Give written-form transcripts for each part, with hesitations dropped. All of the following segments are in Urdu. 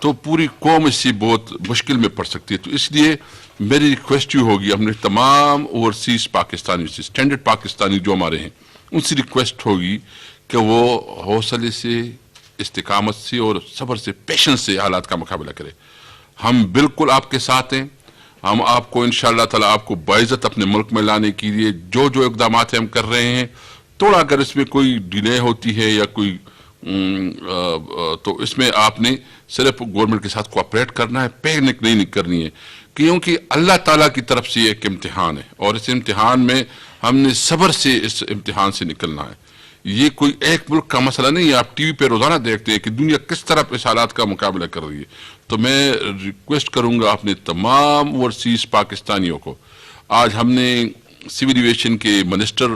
تو پوری قوم اس سے بہت مشکل میں پڑ سکتی ہے. تو اس لیے میری ریکویسٹ یہ ہوگی ہم نے تمام اوورسیز پاکستانی سے اسٹینڈرڈ پاکستانی جو ہمارے ہیں ان سے ریکویسٹ ہوگی کہ وہ حوصلے سے, استقامت سے اور صبر سے, پیشنس سے حالات کا مقابلہ کرے. ہم بالکل آپ کے ساتھ ہیں. ہم آپ کو انشاءاللہ تعالیٰ آپ کو باعزت اپنے ملک میں لانے کے لیے جو جو اقدامات ہم کر رہے ہیں, تھوڑا اگر اس میں کوئی ڈیلے ہوتی ہے یا کوئی تو اس میں آپ نے صرف گورنمنٹ کے ساتھ کوآپریٹ کرنا ہے, پینک نہیں کرنی ہے, کیونکہ اللہ تعالیٰ کی طرف سے ایک امتحان ہے اور اس امتحان میں ہم نے صبر سے اس امتحان سے نکلنا ہے. یہ کوئی ایک ملک کا مسئلہ نہیں ہے. آپ ٹی وی پہ روزانہ دیکھتے ہیں کہ دنیا کس طرح اس حالات کا مقابلہ کر رہی ہے. تو میں ریکویسٹ کروں گا اپنے تمام اوورسیز پاکستانیوں کو, آج ہم نے سول ایویشن کے منسٹر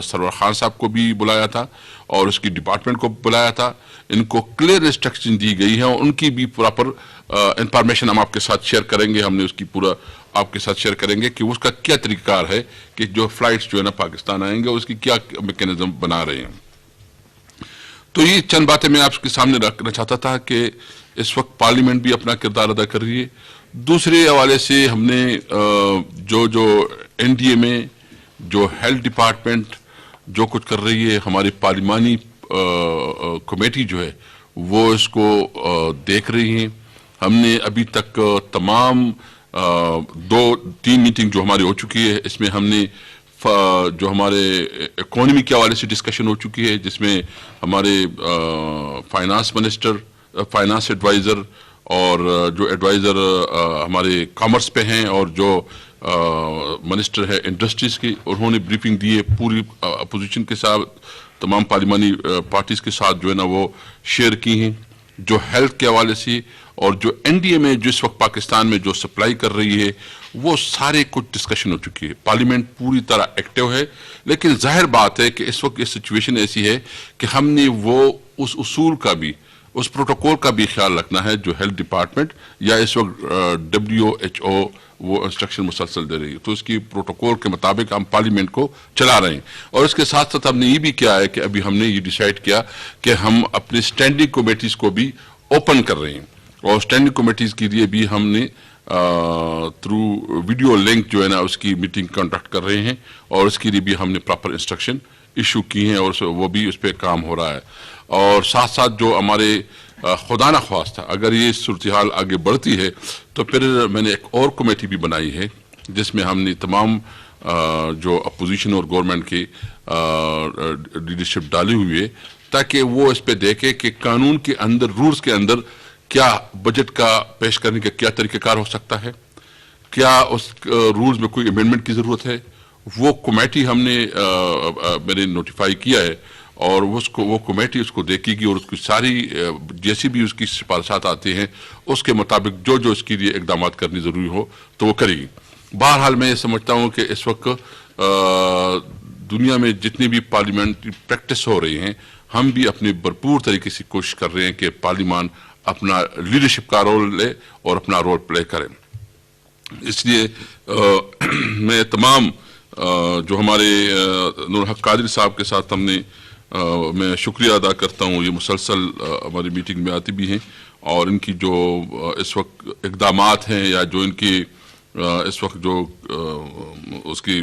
سرور خان صاحب کو بھی بلایا تھا اور اس کی ڈپارٹمنٹ کو بلایا تھا. ان کو کلیئر انسٹرکشن دی گئی ہیں اور ان کی بھی پراپر انفارمیشن ہم آپ کے ساتھ شیئر کریں گے. ہم نے اس کی پورا آپ کے ساتھ شیئر کریں گے کہ اس کا کیا طریقہ کار ہے کہ جو فلائٹس جو ہے نا پاکستان آئیں گے اس کی کیا میکینزم بنا رہے ہیں. تو یہ چند باتیں میں آپ کے سامنے رکھنا چاہتا تھا کہ اس وقت پارلیمنٹ بھی اپنا کردار ادا کر رہی ہے. دوسرے حوالے سے ہم نے جو این ڈی اے میں جو ہیلتھ ڈپارٹمنٹ جو کچھ کر رہی ہے, ہماری پارلیمانی کمیٹی جو ہے وہ اس کو دیکھ رہی ہیں. ہم نے ابھی تک تمام 2-3 میٹنگ جو ہماری ہو چکی ہے, اس میں ہم نے جو ہمارے اکانومی کے حوالے سے ڈسکشن ہو چکی ہے جس میں ہمارے فائنانس منسٹر, فائنانس ایڈوائزر اور جو ایڈوائزر ہمارے کامرس پہ ہیں اور جو منسٹر ہے انڈسٹریز کی, انہوں نے بریفنگ دی ہے پوری اپوزیشن کے ساتھ, تمام پارلیمانی پارٹیز کے ساتھ جو ہے نا وہ شیئر کی ہیں. جو ہیلتھ کے حوالے سے اور جو این ڈی اے میں جس وقت پاکستان میں جو سپلائی کر رہی ہے وہ سارے کچھ ڈسکشن ہو چکی ہے. پارلیمنٹ پوری طرح ایکٹیو ہے, لیکن ظاہر بات ہے کہ اس وقت یہ سچویشن ایسی ہے کہ ہم نے وہ اس اصول کا بھی, اس پروٹوکول کا بھی خیال رکھنا ہے جو ہیلتھ ڈپارٹمنٹ یا اس وقت WHO وہ انسٹرکشن مسلسل دے رہی ہے. تو اس کی پروٹوکول کے مطابق ہم پارلیمنٹ کو چلا رہے ہیں. اور اس کے ساتھ ساتھ ہم نے یہ بھی کیا ہے کہ ابھی ہم نے یہ ڈیسائیڈ کیا کہ ہم اپنے اسٹینڈنگ کمیٹیز کو بھی اوپن کر رہے ہیں اور اسٹینڈنگ کمیٹیز کے لیے بھی ہم نے تھرو ویڈیو لنک جو ہے نا اس کی میٹنگ کنڈکٹ کر رہے ہیں اور اس کے لیے بھی ہم نے پراپر انسٹرکشن ایشو کی ہیں اور وہ بھی اس پہ کام ہو رہا ہے. اور ساتھ ساتھ جو ہمارے خدا نہ خواستہ اگر یہ صورتحال آگے بڑھتی ہے تو پھر میں نے ایک اور کمیٹی بھی بنائی ہے جس میں ہم نے تمام جو اپوزیشن اور گورنمنٹ کی لیڈرشپ ڈالی ہوئی ہے تاکہ وہ اس پہ دیکھے کہ قانون کے اندر, رولز کے اندر کیا بجٹ کا پیش کرنے کا کیا طریقہ کار ہو سکتا ہے, کیا اس رولز میں کوئی امینڈمنٹ کی ضرورت ہے. وہ کمیٹی ہم نے میں نے نوٹیفائی کیا ہے اور وہ کمیٹی اس کو دیکھے گی اور اس کی ساری جیسی بھی اس کی سفارشات آتے ہیں اس کے مطابق جو جو اس کے لیے اقدامات کرنی ضروری ہو تو وہ کرے گی. بہرحال میں یہ سمجھتا ہوں کہ اس وقت دنیا میں جتنی بھی پارلیمنٹری پریکٹس ہو رہی ہیں ہم بھی اپنے بھرپور طریقے سے کوشش کر رہے ہیں کہ پارلیمان اپنا لیڈرشپ کا رول لے اور اپنا رول پلے کرے. اس لیے میں تمام جو ہمارے نور حق قادری صاحب کے ساتھ ہم نے میں شکریہ ادا کرتا ہوں, یہ مسلسل ہماری میٹنگ میں آتی بھی ہیں اور ان کی جو اس وقت اقدامات ہیں یا جو ان کی اس وقت جو اس کی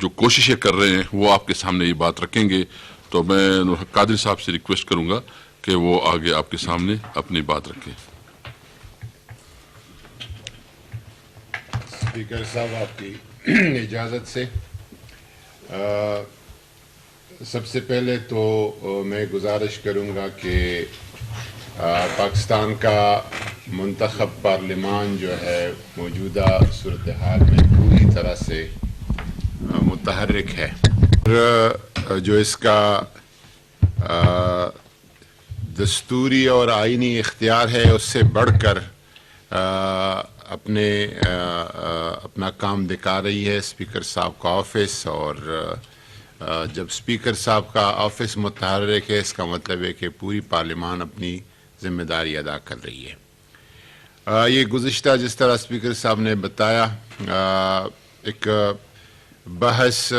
جو کوششیں کر رہے ہیں وہ آپ کے سامنے یہ بات رکھیں گے. تو میں نور حق قادری صاحب سے ریکویسٹ کروں گا کہ وہ آگے آپ کے سامنے اپنی بات رکھیں. اسپیکر صاحب آپ کی اجازت سے سب سے پہلے تو میں گزارش کروں گا کہ پاکستان کا منتخب پارلیمان جو ہے موجودہ صورتحال میں پوری طرح سے متحرک ہے. جو اس کا دستوری اور آئینی اختیار ہے اس سے بڑھ کر اپنا کام دکھا رہی ہے اسپیکر صاحب کا آفس. اور جب اسپیکر صاحب کا آفس متحرک ہے اس کا مطلب ہے کہ پوری پارلیمان اپنی ذمہ داری ادا کر رہی ہے. یہ گزشتہ جس طرح اسپیکر صاحب نے بتایا ایک بحث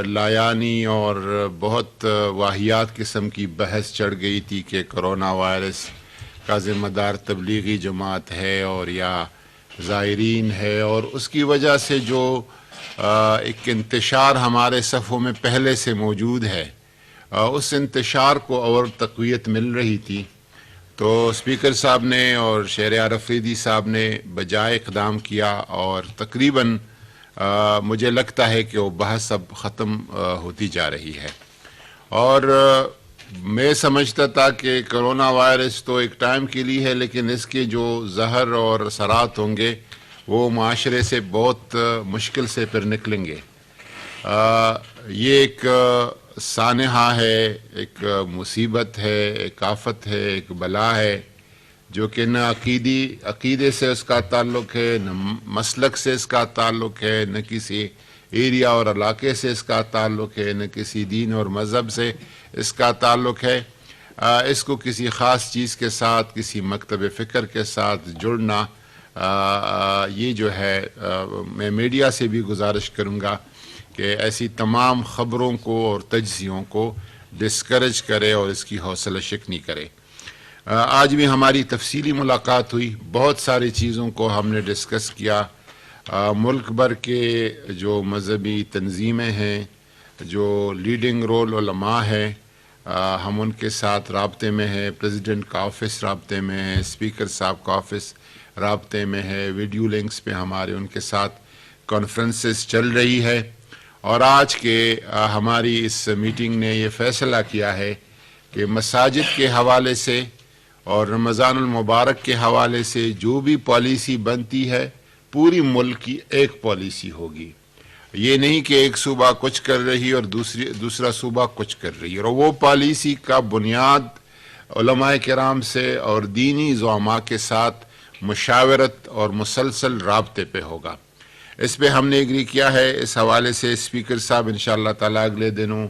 لایانی اور بہت واہیات قسم کی بحث چڑھ گئی تھی کہ کرونا وائرس کا ذمہ دار تبلیغی جماعت ہے اور یا زائرین ہے، اور اس کی وجہ سے جو ایک انتشار ہمارے صفوں میں پہلے سے موجود ہے، اس انتشار کو اور تقویت مل رہی تھی، تو اسپیکر صاحب نے اور شہریار افریدی صاحب نے بجائے اقدام کیا، اور تقریباً مجھے لگتا ہے کہ وہ بحث اب ختم ہوتی جا رہی ہے۔ اور میں سمجھتا تھا کہ کرونا وائرس تو ایک ٹائم کے لیے ہے، لیکن اس کے جو زہر اور اثرات ہوں گے وہ معاشرے سے بہت مشکل سے پھر نکلیں گے۔ یہ ایک سانحہ ہے، ایک مصیبت ہے، ایک آفت ہے، ایک بلا ہے، جو کہ نہ عقیدے سے اس کا تعلق ہے، نہ مسلک سے اس کا تعلق ہے، نہ کسی ایریا اور علاقے سے اس کا تعلق ہے، نہ کسی دین اور مذہب سے اس کا تعلق ہے۔ اس کو کسی خاص چیز کے ساتھ، کسی مکتب فکر کے ساتھ جڑنا، یہ جو ہے میں میڈیا سے بھی گزارش کروں گا کہ ایسی تمام خبروں کو اور تجزیوں کو ڈسکریج کرے اور اس کی حوصلہ شکنی کرے۔ آج بھی ہماری تفصیلی ملاقات ہوئی، بہت ساری چیزوں کو ہم نے ڈسکس کیا۔ ملک بھر کے جو مذہبی تنظیمیں ہیں، جو لیڈنگ رول علماء ہیں، ہم ان کے ساتھ رابطے میں ہیں، پریزیڈنٹ کا آفس رابطے میں ہے، اسپیکر صاحب کا آفس رابطے میں ہے، ویڈیو لنکس پہ ہمارے ان کے ساتھ کانفرنسز چل رہی ہے۔ اور آج کے ہماری اس میٹنگ نے یہ فیصلہ کیا ہے کہ مساجد کے حوالے سے اور رمضان المبارک کے حوالے سے جو بھی پالیسی بنتی ہے، پوری ملک کی ایک پالیسی ہوگی۔ یہ نہیں کہ ایک صوبہ کچھ کر رہی اور دوسرا صوبہ کچھ کر رہی ہے، اور وہ پالیسی کا بنیاد علماء کرام سے اور دینی زعماء کے ساتھ مشاورت اور مسلسل رابطے پہ ہوگا۔ اس پہ ہم نے ایگری کیا ہے۔ اس حوالے سے اسپیکر صاحب انشاءاللہ تعالیٰ اگلے دنوں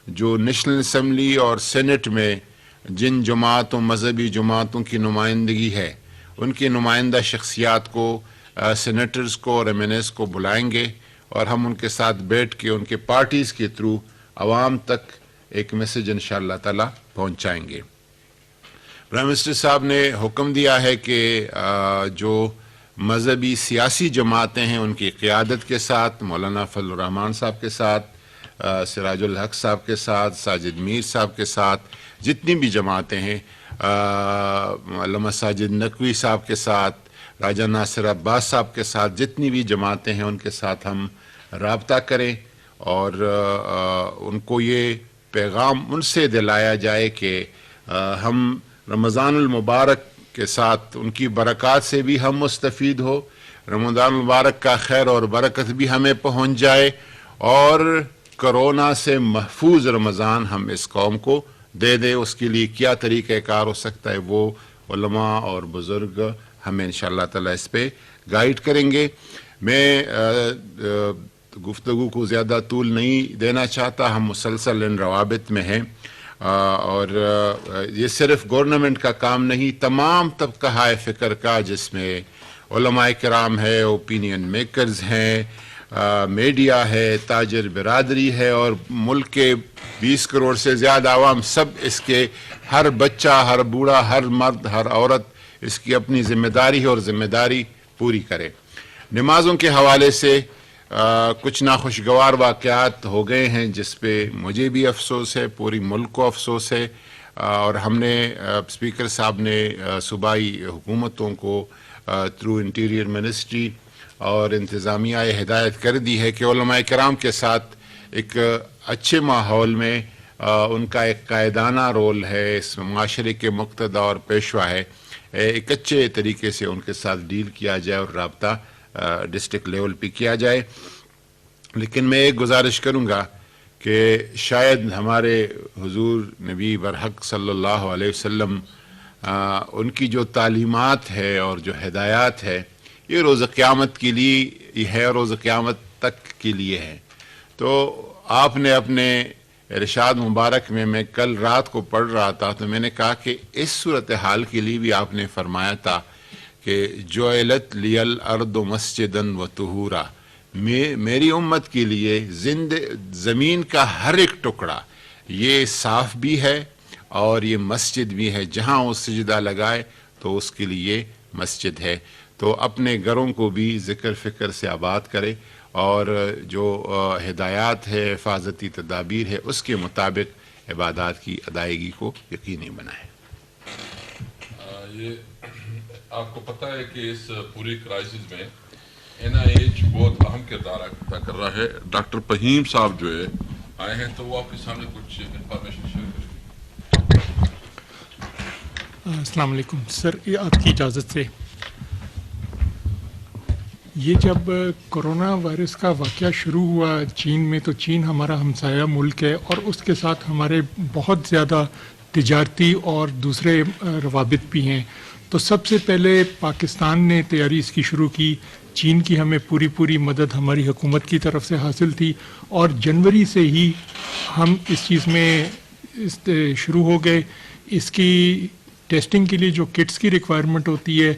جو نیشنل اسمبلی اور سینٹ میں جن جماعتوں، مذہبی جماعتوں کی نمائندگی ہے، ان کی نمائندہ شخصیات کو، سینیٹرز کو اور ایم این ایز کو بلائیں گے، اور ہم ان کے ساتھ بیٹھ کے ان کے پارٹیز کے تھرو عوام تک ایک میسج انشاءاللہ تعالیٰ پہنچائیں گے۔ پرائم منسٹر صاحب نے حکم دیا ہے کہ جو مذہبی سیاسی جماعتیں ہیں ان کی قیادت کے ساتھ، مولانا فضل الرحمان صاحب کے ساتھ، سراج الحق صاحب کے ساتھ، ساجد میر صاحب کے ساتھ، جتنی بھی جماعتیں ہیں، علامہ ساجد نقوی صاحب کے ساتھ، راجہ ناصر عباس صاحب کے ساتھ، جتنی بھی جماعتیں ہیں ان کے ساتھ ہم رابطہ کریں، اور ان کو یہ پیغام ان سے دلایا جائے کہ ہم رمضان المبارک کے ساتھ ان کی برکات سے بھی ہم مستفید ہو، رمضان المبارک کا خیر اور برکت بھی ہمیں پہنچ جائے، اور کرونا سے محفوظ رمضان ہم اس قوم کو دے دیں۔ اس کے لیے کیا طریقہ کار ہو سکتا ہے، وہ علماء اور بزرگ ہمیں انشاءاللہ تعالیٰ اس پہ گائیڈ کریں گے۔ میں گفتگو کو زیادہ طول نہیں دینا چاہتا، ہم مسلسل ان روابط میں ہیں، اور یہ صرف گورنمنٹ کا کام نہیں، تمام طبقہ فکر کا، جس میں علماء کرام ہے، اوپینین میکرز ہیں، میڈیا ہے، تاجر برادری ہے، اور ملک کے 20 کروڑ سے زیادہ عوام، سب اس کے، ہر بچہ، ہر بوڑھا، ہر مرد، ہر عورت اس کی اپنی ذمہ داری ہے اور ذمہ داری پوری کرے۔ نمازوں کے حوالے سے کچھ ناخوشگوار واقعات ہو گئے ہیں، جس پہ مجھے بھی افسوس ہے، پوری ملک کو افسوس ہے، اور ہم نے اسپیکر صاحب نے صوبائی حکومتوں کو تھرو انٹیریئر منسٹری اور انتظامیہ ہدایت کر دی ہے کہ علماء کرام کے ساتھ ایک اچھے ماحول میں ان کا ایک قائدانہ رول ہے، اس معاشرے کے مقتدی اور پیشوا ہے، ایک اچھے طریقے سے ان کے ساتھ ڈیل کیا جائے اور رابطہ ڈسٹرکٹ لیول پہ کیا جائے۔ لیکن میں ایک گزارش کروں گا کہ شاید ہمارے حضور نبی برحق صلی اللہ علیہ وسلم ان کی جو تعلیمات ہے اور جو ہدایات ہے، یہ روز قیامت کے لیے یہ ہے، روز قیامت تک کے لیے ہے۔ تو آپ نے اپنے ارشاد مبارک میں کل رات کو پڑھ رہا تھا، تو میں نے کہا کہ اس صورتحال کے لیے بھی آپ نے فرمایا تھا کہ جعلت لی الارض مسجدا وطہورا، میری امت کے لیے زمین کا ہر ایک ٹکڑا یہ صاف بھی ہے اور یہ مسجد بھی ہے، جہاں وہ سجدہ لگائے تو اس کے لیے مسجد ہے. تو اپنے گھروں کو بھی ذکر فکر سے آباد کرے اور جو ہدایات ہے، حفاظتی تدابیر ہے، اس کے مطابق عبادات کی ادائیگی کو یقینی بنائے. یہ آپ کو پتہ ہے کہ اس پوری کرائسس میں NIH بہت اہم کردار ادا کر رہا ہے. ڈاکٹر فہیم صاحب جو ہے آئے ہیں تو وہ آپ کے سامنے کچھ انفارمیشن شیئر کریں. السلام علیکم سر، یہ آپ کی اجازت سے یہ جب کرونا وائرس کا واقعہ شروع ہوا چین میں، تو چین ہمارا ہمسایہ ملک ہے اور اس کے ساتھ ہمارے بہت زیادہ تجارتی اور دوسرے روابط بھی ہیں. تو سب سے پہلے پاکستان نے تیاری اس کی شروع کی. چین کی ہمیں پوری مدد ہماری حکومت کی طرف سے حاصل تھی اور جنوری سے ہی ہم اس چیز میں شروع ہو گئے. اس کی ٹیسٹنگ کے لیے جو کٹس کی ریکوائرمنٹ ہوتی ہے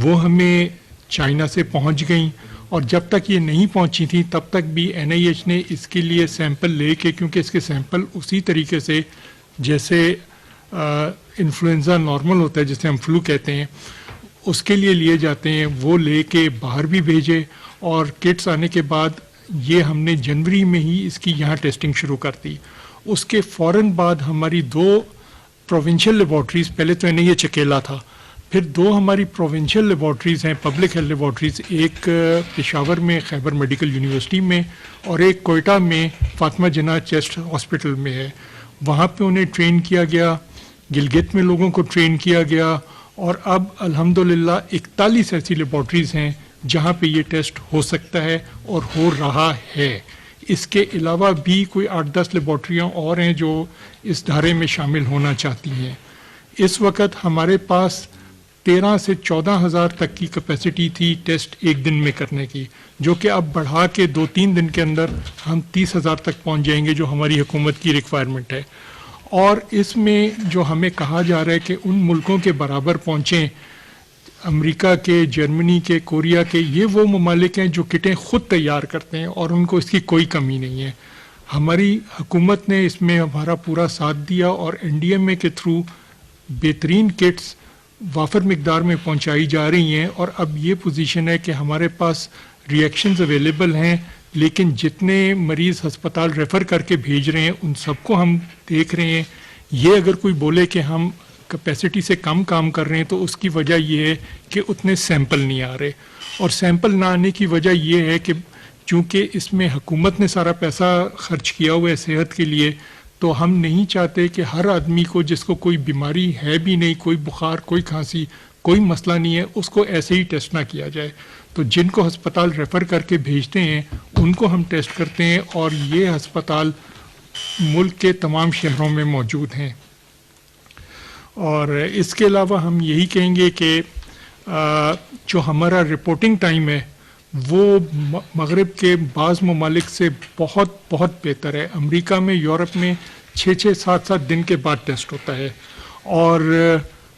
وہ ہمیں چائنا سے پہنچ گئیں، اور جب تک یہ نہیں پہنچی تھیں تب تک بھی NIH نے اس کے لیے سیمپل لے کے، کیونکہ اس کے سیمپل اسی طریقے سے جیسے انفلوئنزا نارمل ہوتا ہے جسے ہم فلو کہتے ہیں اس کے لیے لیے جاتے ہیں، وہ لے کے باہر بھی بھیجے. اور کٹس آنے کے بعد یہ ہم نے جنوری میں ہی اس کی یہاں ٹیسٹنگ شروع کر دی. اس کے فوراً بعد ہماری 2 پروونشل لیبارٹریز، پہلے تو NIH اکیلا تھا، پھر 2 ہماری پروونشل لیبارٹریز ہیں، پبلک ہیلتھ لیبارٹریز، ایک پشاور میں خیبر میڈیکل یونیورسٹی میں اور ایک کوئٹہ میں فاطمہ جناح چیسٹ ہاسپٹل میں ہے. وہاں پہ انہیں ٹرین کیا گیا، گلگت میں لوگوں کو ٹرین کیا گیا، اور اب الحمدللہ 41 ایسی لیبارٹریز ہیں جہاں پہ یہ ٹیسٹ ہو سکتا ہے اور ہو رہا ہے. اس کے علاوہ بھی کوئی 8-10 لیبارٹریاں اور ہیں جو اس دھارے میں شامل ہونا چاہتی ہیں. اس وقت ہمارے پاس 13 سے 14 ہزار تک کی کیپیسٹی تھی ٹیسٹ ایک دن میں کرنے کی، جو کہ اب بڑھا کے 2-3 دن کے اندر ہم 30 ہزار تک پہنچ جائیں گے، جو ہماری حکومت کی ریکوائرمنٹ ہے. اور اس میں جو ہمیں کہا جا رہا ہے کہ ان ملکوں کے برابر پہنچیں، امریکہ کے، جرمنی کے، کوریا کے، یہ وہ ممالک ہیں جو کٹیں خود تیار کرتے ہیں اور ان کو اس کی کوئی کمی نہیں ہے. ہماری حکومت نے اس میں ہمارا پورا ساتھ دیا اور NDMA کے تھرو بہترین کٹس وافر مقدار میں پہنچائی جا رہی ہیں. اور اب یہ پوزیشن ہے کہ ہمارے پاس ری ایکشنز اویلیبل ہیں، لیکن جتنے مریض ہسپتال ریفر کر کے بھیج رہے ہیں ان سب کو ہم دیکھ رہے ہیں. یہ اگر کوئی بولے کہ ہم کیپیسٹی سے کم کام کر رہے ہیں تو اس کی وجہ یہ ہے کہ اتنے سیمپل نہیں آ رہے، اور سیمپل نہ آنے کی وجہ یہ ہے کہ چونکہ اس میں حکومت نے سارا پیسہ خرچ کیا ہوا ہے صحت کے لیے، تو ہم نہیں چاہتے کہ ہر آدمی کو جس کو کوئی بیماری ہے بھی نہیں، کوئی بخار، کوئی کھانسی، کوئی مسئلہ نہیں ہے، اس کو ایسے ہی ٹیسٹ نہ کیا جائے. تو جن کو ہسپتال ریفر کر کے بھیجتے ہیں ان کو ہم ٹیسٹ کرتے ہیں، اور یہ ہسپتال ملک کے تمام شہروں میں موجود ہیں. اور اس کے علاوہ ہم یہی کہیں گے کہ جو ہمارا رپورٹنگ ٹائم ہے وہ مغرب کے بعض ممالک سے بہت بہت بہتر ہے. امریکہ میں، یورپ میں 6-7 دن کے بعد ٹیسٹ ہوتا ہے، اور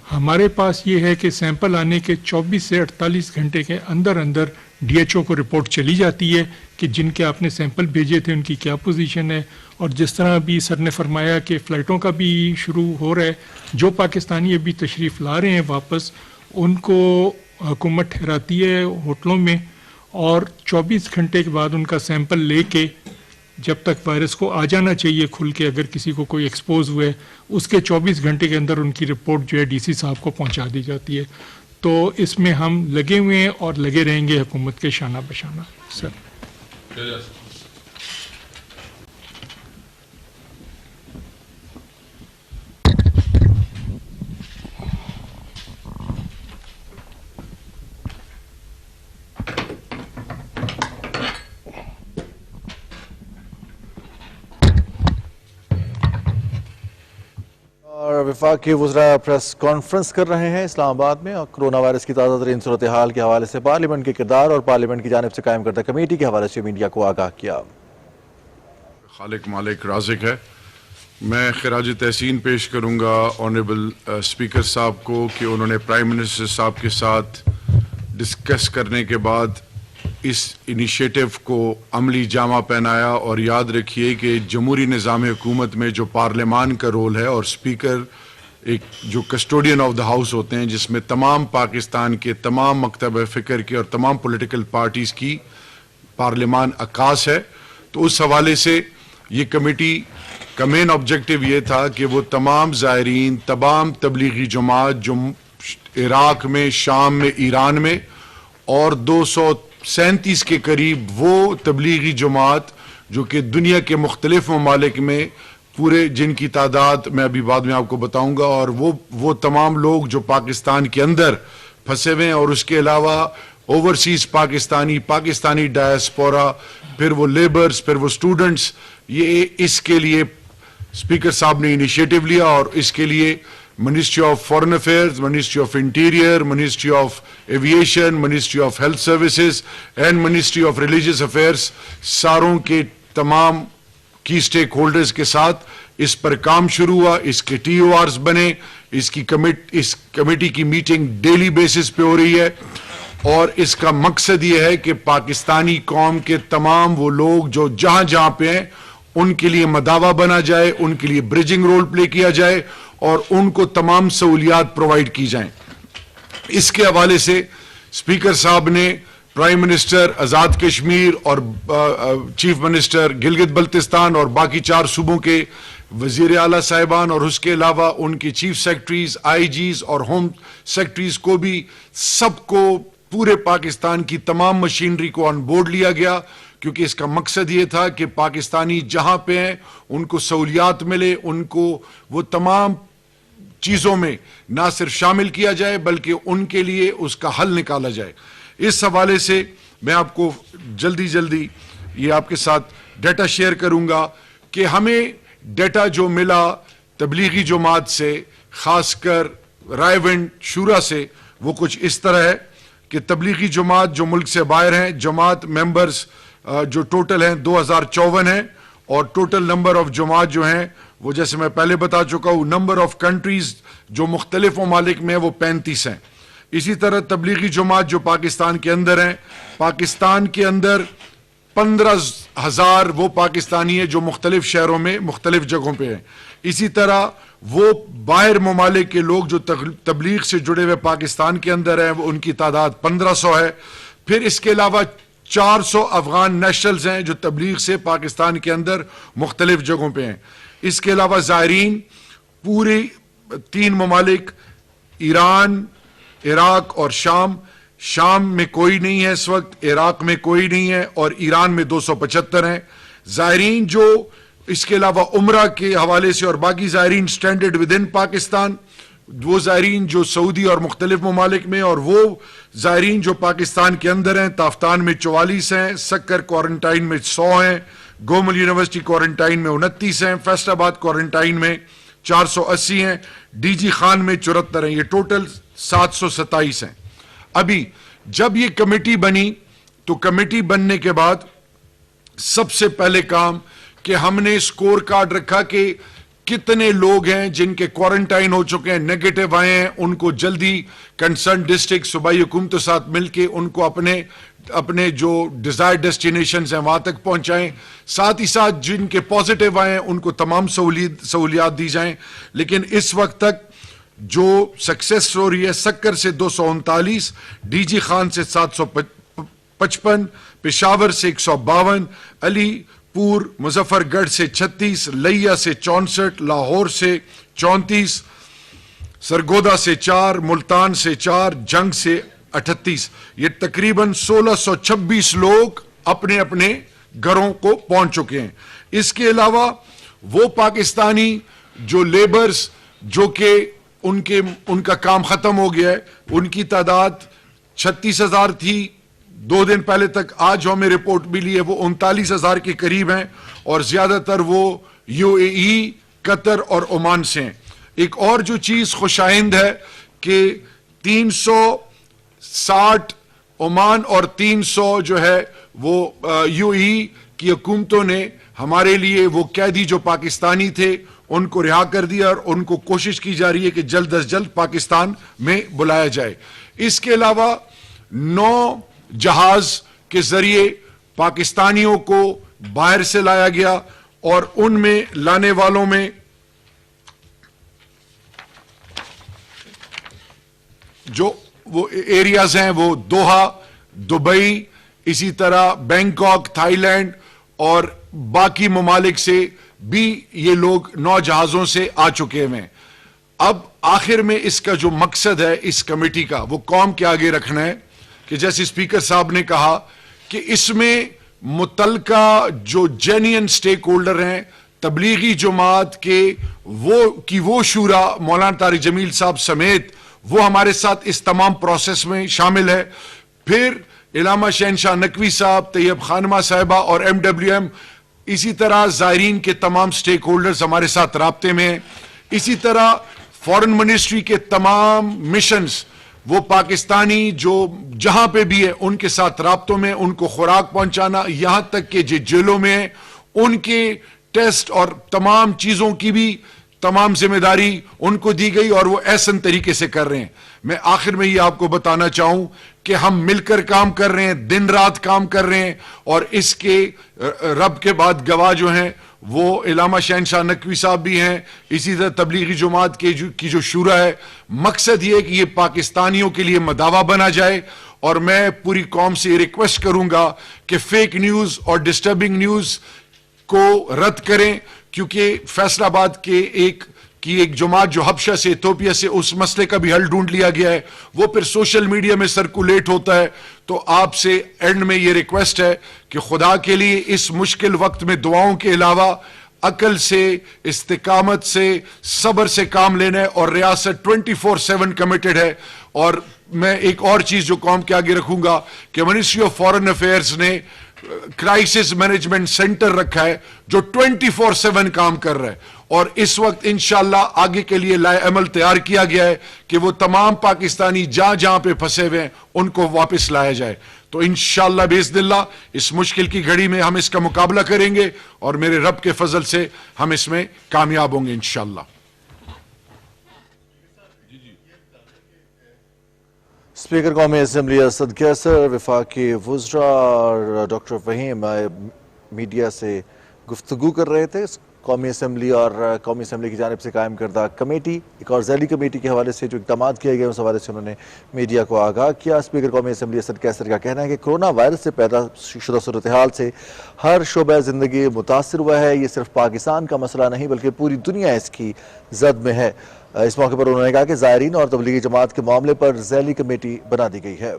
ہمارے پاس یہ ہے کہ سیمپل آنے کے 24 سے 48 گھنٹے کے اندر اندر DHO کو رپورٹ چلی جاتی ہے کہ جن کے آپ نے سیمپل بھیجے تھے ان کی کیا پوزیشن ہے. اور جس طرح ابھی سر نے فرمایا کہ فلائٹوں کا بھی شروع ہو رہا ہے، جو پاکستانی ابھی تشریف لا رہے ہیں واپس ان کو حکومت ٹھہراتی ہے ہوٹلوں میں، اور 24 گھنٹے کے بعد ان کا سیمپل لے کے جب تک وائرس کو آ جانا چاہیے کھل کے، اگر کسی کو کوئی ایکسپوز ہوئے، اس کے 24 گھنٹے کے اندر ان کی رپورٹ جو ہے DC صاحب کو پہنچا دی جاتی ہے. تو اس میں ہم لگے ہوئے ہیں اور لگے رہیں گے حکومت کے شانہ بشانہ. سر وفاقی وزراء پریس کانفرنس کر رہے ہیں اسلام آباد میں، اور کرونا وائرس کی تازہ ترین صورتحال کے حوالے سے پارلیمنٹ کے کردار اور پارلیمنٹ کی جانب سے قائم کردہ کمیٹی کے حوالے سے میڈیا کو آگاہ کیا. خالق مالک رازق ہے. میں خراج تحسین پیش کروں گا آنریبل اسپیکر صاحب کو کہ انہوں نے پرائم منسٹر صاحب کے ساتھ ڈسکس کرنے کے بعد اس انیشیٹو کو عملی جامہ پہنایا. اور یاد رکھیے کہ جمہوری نظام حکومت میں جو پارلیمان کا رول ہے اور اسپیکر ایک جو کسٹوڈین آف دا ہاؤس ہوتے ہیں، جس میں تمام پاکستان کے تمام مکتب فکر کے اور تمام پولیٹیکل پارٹیز کی پارلیمان عکاس ہے. تو اس حوالے سے یہ کمیٹی کا مین آبجیکٹو یہ تھا کہ وہ تمام زائرین، تمام تبلیغی جماعت جو عراق میں، شام میں، ایران میں، اور 237 کے قریب وہ تبلیغی جماعت جو کہ دنیا کے مختلف ممالک میں پورے، جن کی تعداد میں ابھی بعد میں آپ کو بتاؤں گا، اور وہ تمام لوگ جو پاکستان کے اندر پھنسے ہوئے ہیں، اور اس کے علاوہ اوورسیز پاکستانی ڈائسپورا، پھر وہ لیبرز، پھر وہ سٹوڈنٹس. یہ اس کے لیے اسپیکر صاحب نے انیشیٹو لیا، اور اس کے لیے ministry of foreign affairs, ministry of interior, ministry of aviation, ministry of health services and ministry of religious affairs, ساروں کے تمام کی سٹیک ہولڈرز کے ساتھ اس پر کام شروع ہوا. اس کے ٹی او آرز بنے، اس کمیٹی کی میٹنگ ڈیلی بیسس پہ ہو رہی ہے، اور اس کا مقصد یہ ہے کہ پاکستانی قوم کے تمام وہ لوگ جو جہاں پہ ہیں ان کے لیے مداوا بنا جائے، ان کے لیے بریجنگ رول پلے کیا جائے، اور ان کو تمام سہولیات پرووائڈ کی جائیں. اس کے حوالے سے اسپیکر صاحب نے پرائم منسٹر آزاد کشمیر اور چیف منسٹر گلگت بلتستان اور باقی 4 صوبوں کے وزیر اعلیٰ صاحبان، اور اس کے علاوہ ان کے چیف سیکرٹریز، آئی جیز اور ہوم سیکرٹریز کو بھی، سب کو، پورے پاکستان کی تمام مشینری کو آن بورڈ لیا گیا، کیونکہ اس کا مقصد یہ تھا کہ پاکستانی جہاں پہ ہیں ان کو سہولیات ملے، ان کو وہ تمام چیزوں میں نہ صرف شامل کیا جائے بلکہ ان کے لیے اس کا حل نکالا جائے. اس حوالے سے میں آپ کو جلدی یہ آپ کے ساتھ ڈیٹا شیئر کروں گا کہ ہمیں ڈیٹا جو ملا تبلیغی جماعت سے، خاص کر رائے ونڈ شورا سے، وہ کچھ اس طرح ہے کہ تبلیغی جماعت جو ملک سے باہر ہیں، جماعت ممبرز جو ٹوٹل ہیں 2054 ہیں، اور ٹوٹل نمبر آف جماعت جو ہیں وہ جیسے میں پہلے بتا چکا ہوں، نمبر آف کنٹریز جو مختلف ممالک میں وہ 35 ہیں. اسی طرح تبلیغی جماعت جو پاکستان کے اندر ہیں، پاکستان کے اندر 15,000 وہ پاکستانی ہیں جو مختلف شہروں میں مختلف جگہوں پہ ہیں. اسی طرح وہ باہر ممالک کے لوگ جو تبلیغ سے جڑے ہوئے پاکستان کے اندر ہیں، وہ ان کی تعداد 1500 ہے. پھر اس کے علاوہ 400 افغان نیشنلز ہیں جو تبلیغ سے پاکستان کے اندر مختلف جگہوں پہ ہیں. اس کے علاوہ زائرین پوری 3 ممالک، ایران، عراق اور شام میں کوئی نہیں ہے اس وقت، عراق میں کوئی نہیں ہے، اور ایران میں 275 ہیں زائرین. جو اس کے علاوہ عمرہ کے حوالے سے اور باقی زائرین سٹینڈرڈ ود ان پاکستان، وہ زائرین جو سعودی اور مختلف ممالک میں، اور وہ زائرین جو پاکستان کے اندر ہیں، تافتان میں 44 ہیں، سکر کوارنٹائن میں 100 ہیں، گومل یونیورسٹی کوارنٹائن میں 29 ہیں، فیصل آباد کوارنٹائن میں 480 ہیں، ڈی جی خان میں 74 ہیں. یہ ٹوٹل 727 ہیں. ابھی جب یہ کمیٹی بنی تو کمیٹی بننے کے بعد سب سے پہلے کام کہ ہم نے سکور کارڈ رکھا کہ کتنے لوگ ہیں جن کے کوارنٹائن ہو چکے ہیں، نیگیٹو آئے ہیں، ان کو جلدی کنسرن ڈسٹرکٹ صوبائی حکومتوں ساتھ مل کے ان کو اپنے جو ڈیزائر ڈیسٹینیشنز ہیں وہاں تک پہنچائیں. ساتھ ہی ساتھ جن کے پازیٹیو آئے ہیں ان کو تمام سہولیات دی جائیں. لیکن اس وقت تک جو سکسیس ہو رہی ہے، سکر سے 239، ڈی جی خان سے 755، پشاور سے 152، علی پور مظفر گڑھ سے 36، لیا سے 64، لاہور سے 34، سرگودا سے 4، ملتان سے 4، جنگ سے 38. یہ تقریباً 1626 لوگ اپنے اپنے گھروں کو پہنچ چکے ہیں. اس کے علاوہ وہ پاکستانی جو لیبرز جو کہ ان کا کام ختم ہو گیا ہے، ان کی تعداد 36,000 تھی 2 دن پہلے تک، آج ہمیں رپورٹ ملی ہے وہ 39,000 کے قریب ہیں، اور زیادہ تر وہ یو اے ای، قطر اور عمان سے ہیں. ایک اور جو چیز خوش آئند ہے کہ 360 عمان اور 300 جو ہے وہ یو اے ای کی حکومتوں نے ہمارے لیے وہ قیدی جو پاکستانی تھے ان کو رہا کر دیا، اور ان کو کوشش کی جا رہی ہے کہ جلد از جلد پاکستان میں بلایا جائے. اس کے علاوہ 9 جہاز کے ذریعے پاکستانیوں کو باہر سے لایا گیا اور ان میں لانے والوں میں جو وہ ایریاز ہیں وہ دوحہ، دبئی، اسی طرح بینکاک، تھائی لینڈ اور باقی ممالک سے بھی یہ لوگ 9 جہازوں سے آ چکے ہیں. اب آخر میں اس کا جو مقصد ہے اس کمیٹی کا وہ قوم کے آگے رکھنا ہے کہ جیسے اسپیکر صاحب نے کہا کہ اس میں متعلقہ جو جینین سٹیک ہولڈر ہیں تبلیغی جماعت کے وہ شورا مولانا طارق جمیل صاحب سمیت وہ ہمارے ساتھ اس تمام پروسیس میں شامل ہے. پھر علامہ شہنشاہ نقوی صاحب، طیب خانمہ صاحبہ اور MWM، اسی طرح زائرین کے تمام سٹیک ہولڈرز ہمارے ساتھ رابطے میں ہیں. اسی طرح فورن منسٹری کے تمام مشنز وہ پاکستانی جو جہاں پہ بھی ہے ان کے ساتھ رابطوں میں، ان کو خوراک پہنچانا، یہاں تک کہ جو جیلوں میں ہیں ان کے ٹیسٹ اور تمام چیزوں کی بھی تمام ذمہ داری ان کو دی گئی اور وہ احسن طریقے سے کر رہے ہیں. میں آخر میں یہ آپ کو بتانا چاہوں کہ ہم مل کر کام کر رہے ہیں، دن رات کام کر رہے ہیں، اور اس کے رب کے بعد گواہ جو ہیں وہ علامہ شہنشاہ نقوی صاحب بھی ہیں، اسی طرح تبلیغی جماعت کی جو شورا ہے. مقصد یہ ہے کہ یہ پاکستانیوں کے لیے مداوا بنا جائے، اور میں پوری قوم سے یہ ریکویسٹ کروں گا کہ فیک نیوز اور ڈسٹربنگ نیوز کو رد کریں، کیونکہ فیصل آباد کے ایک جماعت جو حبشہ سے ایتھوپیا سے اس مسئلے کا بھی حل ڈھونڈ لیا گیا ہے، وہ پھر سوشل میڈیا میں سرکولیٹ ہوتا ہے. تو آپ سے اینڈ میں یہ ریکویسٹ ہے کہ خدا کے لیے اس مشکل وقت میں دعاؤں کے علاوہ عقل سے، استقامت سے، صبر سے کام لینا ہے، اور ریاست 24/7 کمیٹڈ ہے. اور میں ایک اور چیز جو قوم کے آگے رکھوں گا کہ منسٹری آف فارن افیئرز نے کرائسس مینجمنٹ سینٹر رکھا ہے جو 24/7 کام کر رہا ہے، اور اس وقت انشاءاللہ آگے کے لیے لائے عمل تیار کیا گیا ہے کہ وہ تمام پاکستانی جہاں جہاں پہ پھنسے ہوئے ہیں ان کو واپس لایا جائے. تو انشاءاللہ باذن اللہ اس مشکل کی گھڑی میں ہم اس کا مقابلہ کریں گے، اور میرے رب کے فضل سے ہم اس میں کامیاب ہوں گے انشاءاللہ. اسپیکر قومی اسمبلی اسد قیصر، وفاقی وزراء اور ڈاکٹر فہیم میڈیا سے گفتگو کر رہے تھے. قومی اسمبلی اور قومی اسمبلی کی جانب سے قائم کردہ کمیٹی، ایک اور ذیلی کمیٹی کے حوالے سے جو اقدامات کیے گئے اس حوالے سے انہوں نے میڈیا کو آگاہ کیا. اسپیکر قومی اسمبلی اسد قیصر کا کہنا ہے کہ کرونا وائرس سے پیدا شدہ صورتحال سے ہر شعبہ زندگی متاثر ہوا ہے. یہ صرف پاکستان کا مسئلہ نہیں بلکہ پوری دنیا اس کی زد میں ہے. اس موقع پر انہوں نے کہا کہ زائرین اور تبلیغی جماعت کے معاملے پر ذیلی کمیٹی بنا دی گئی ہے.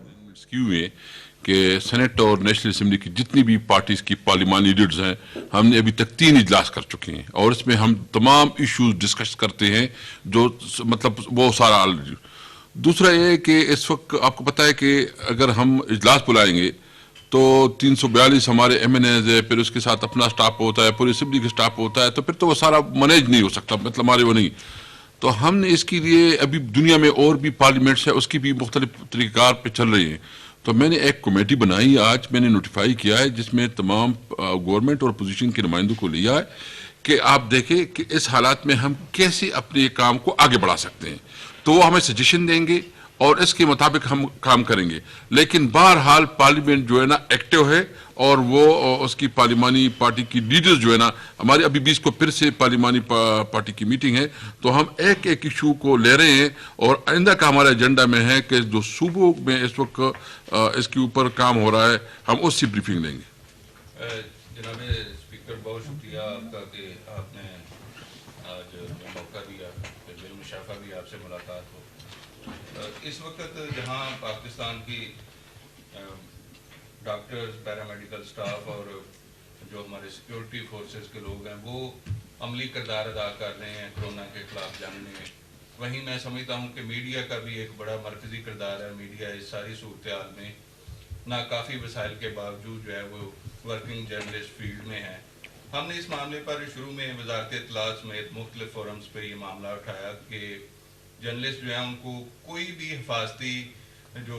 کہ سینٹ اور نیشنل اسمبلی کی جتنی بھی پارٹیز کی پارلیمانی لیڈرز ہیں، ہم نے ابھی تک 3 اجلاس کر چکے ہیں، اور اس میں ہم تمام ایشوز ڈسکس کرتے ہیں جو مطلب وہ سارا. دوسرا یہ کہ اس وقت آپ کو پتہ ہے کہ اگر ہم اجلاس بلائیں گے تو 342 ہمارے MNAs ہے، پھر اس کے ساتھ اپنا سٹاف ہوتا ہے، پوری اسمبلی کا سٹاف ہوتا ہے، تو پھر تو وہ سارا مینیج نہیں ہو سکتا، مطلب ہمارے وہ نہیں. تو ہم نے اس کے لیے ابھی دنیا میں اور بھی پارلیمنٹس ہیں، اس کی بھی مختلف طریقہ کار پہ چل رہی ہیں. تو میں نے ایک کمیٹی بنائی، آج میں نے نوٹیفائی کیا ہے، جس میں تمام گورنمنٹ اور اپوزیشن کے نمائندوں کو لیا ہے کہ آپ دیکھیں کہ اس حالات میں ہم کیسے اپنے کام کو آگے بڑھا سکتے ہیں. تو وہ ہمیں سجیشن دیں گے اور اس کے مطابق ہم کام کریں گے. لیکن بہرحال پارلیمنٹ جو ہے نا ایکٹیو ہے، اور وہ اس کی پارلیمانی پارٹی کی لیڈرز جو ہے نا، ہماری ابھی 20 کو پھر سے پارلیمانی پارٹی کی میٹنگ ہے، تو ہم ایک ایک ایشو کو لے رہے ہیں، اور آئندہ کا ہمارے ایجنڈا میں ہے کہ جو صوبوں میں اس وقت اس کے اوپر کام ہو رہا ہے ہم اس سے بریفنگ لیں گے. جناب اسپیکر، بہت شکریہ آپ کا کہ آپ نے آج موقع دیا کہ بالمشافہ بھی آپ سے ملاقات ہو. اس وقت جہاں پاکستان کی ڈاکٹرز، پیرامیڈیکل سٹاف اور جو ہمارے سیکیورٹی فورسز کے لوگ ہیں وہ عملی کردار ادا کر رہے ہیں کورونا کے خلاف جنگ میں، وہیں میں سمجھتا ہوں کہ میڈیا کا بھی ایک بڑا مرکزی کردار ہے. میڈیا اس ساری صورتحال میں ناکافی وسائل کے باوجود جو ہے وہ ورکنگ جرنلسٹ فیلڈ میں ہے. ہم نے اس معاملے پر شروع میں وزارت اطلاعات سمیت مختلف فورمز پہ یہ معاملہ اٹھایا کہ جرنلسٹ جو ہیں ان کو کوئی بھی حفاظتی جو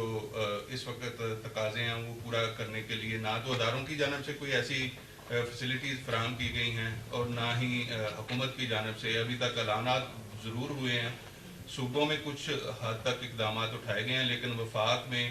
اس وقت تقاضے ہیں وہ پورا کرنے کے لیے نہ تو اداروں کی جانب سے کوئی ایسی فیسلٹیز فراہم کی گئی ہیں، اور نہ ہی حکومت کی جانب سے. ابھی تک اعلانات ضرور ہوئے ہیں، صوبوں میں کچھ حد تک اقدامات اٹھائے گئے ہیں، لیکن وفاق میں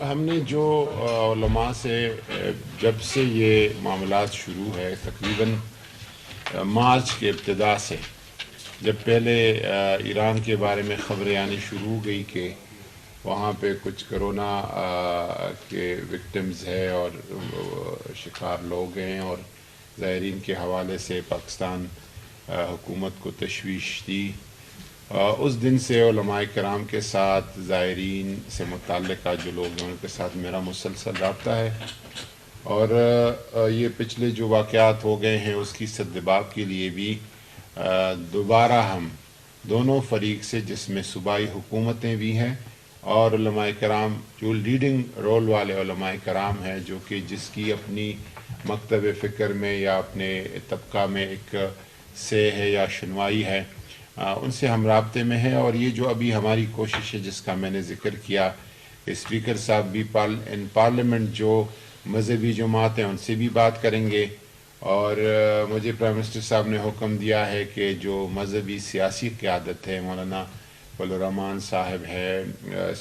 ہم نے جو علماء سے جب سے یہ معاملات شروع ہے تقریباً مارچ کے ابتدا سے، جب پہلے ایران کے بارے میں خبریں آنی شروع ہو گئی کہ وہاں پہ کچھ کرونا کے وکٹمز ہے اور شکار لوگ ہیں، اور زائرین کے حوالے سے پاکستان حکومت کو تشویش دی، اس دن سے علماء کرام کے ساتھ زائرین سے متعلقہ جو لوگ ہیں ان کے ساتھ میرا مسلسل رابطہ ہے، اور یہ پچھلے جو واقعات ہو گئے ہیں اس کی سدباب کے لیے بھی دوبارہ ہم دونوں فریق سے، جس میں صوبائی حکومتیں بھی ہیں اور علماء کرام جو لیڈنگ رول والے علماء کرام ہیں، جو کہ جس کی اپنی مکتب فکر میں یا اپنے طبقہ میں ایک سے ہے یا شنوائی ہے، ان سے ہم رابطے میں ہیں۔ اور یہ جو ابھی ہماری کوشش ہے جس کا میں نے ذکر کیا، اسپیکر صاحب بھی ان پارلیمنٹ جو مذہبی جماعت ہیں ان سے بھی بات کریں گے، اور مجھے پرائم منسٹر صاحب نے حکم دیا ہے کہ جو مذہبی سیاسی قیادت ہے، مولانا فضل الرحمان صاحب ہے،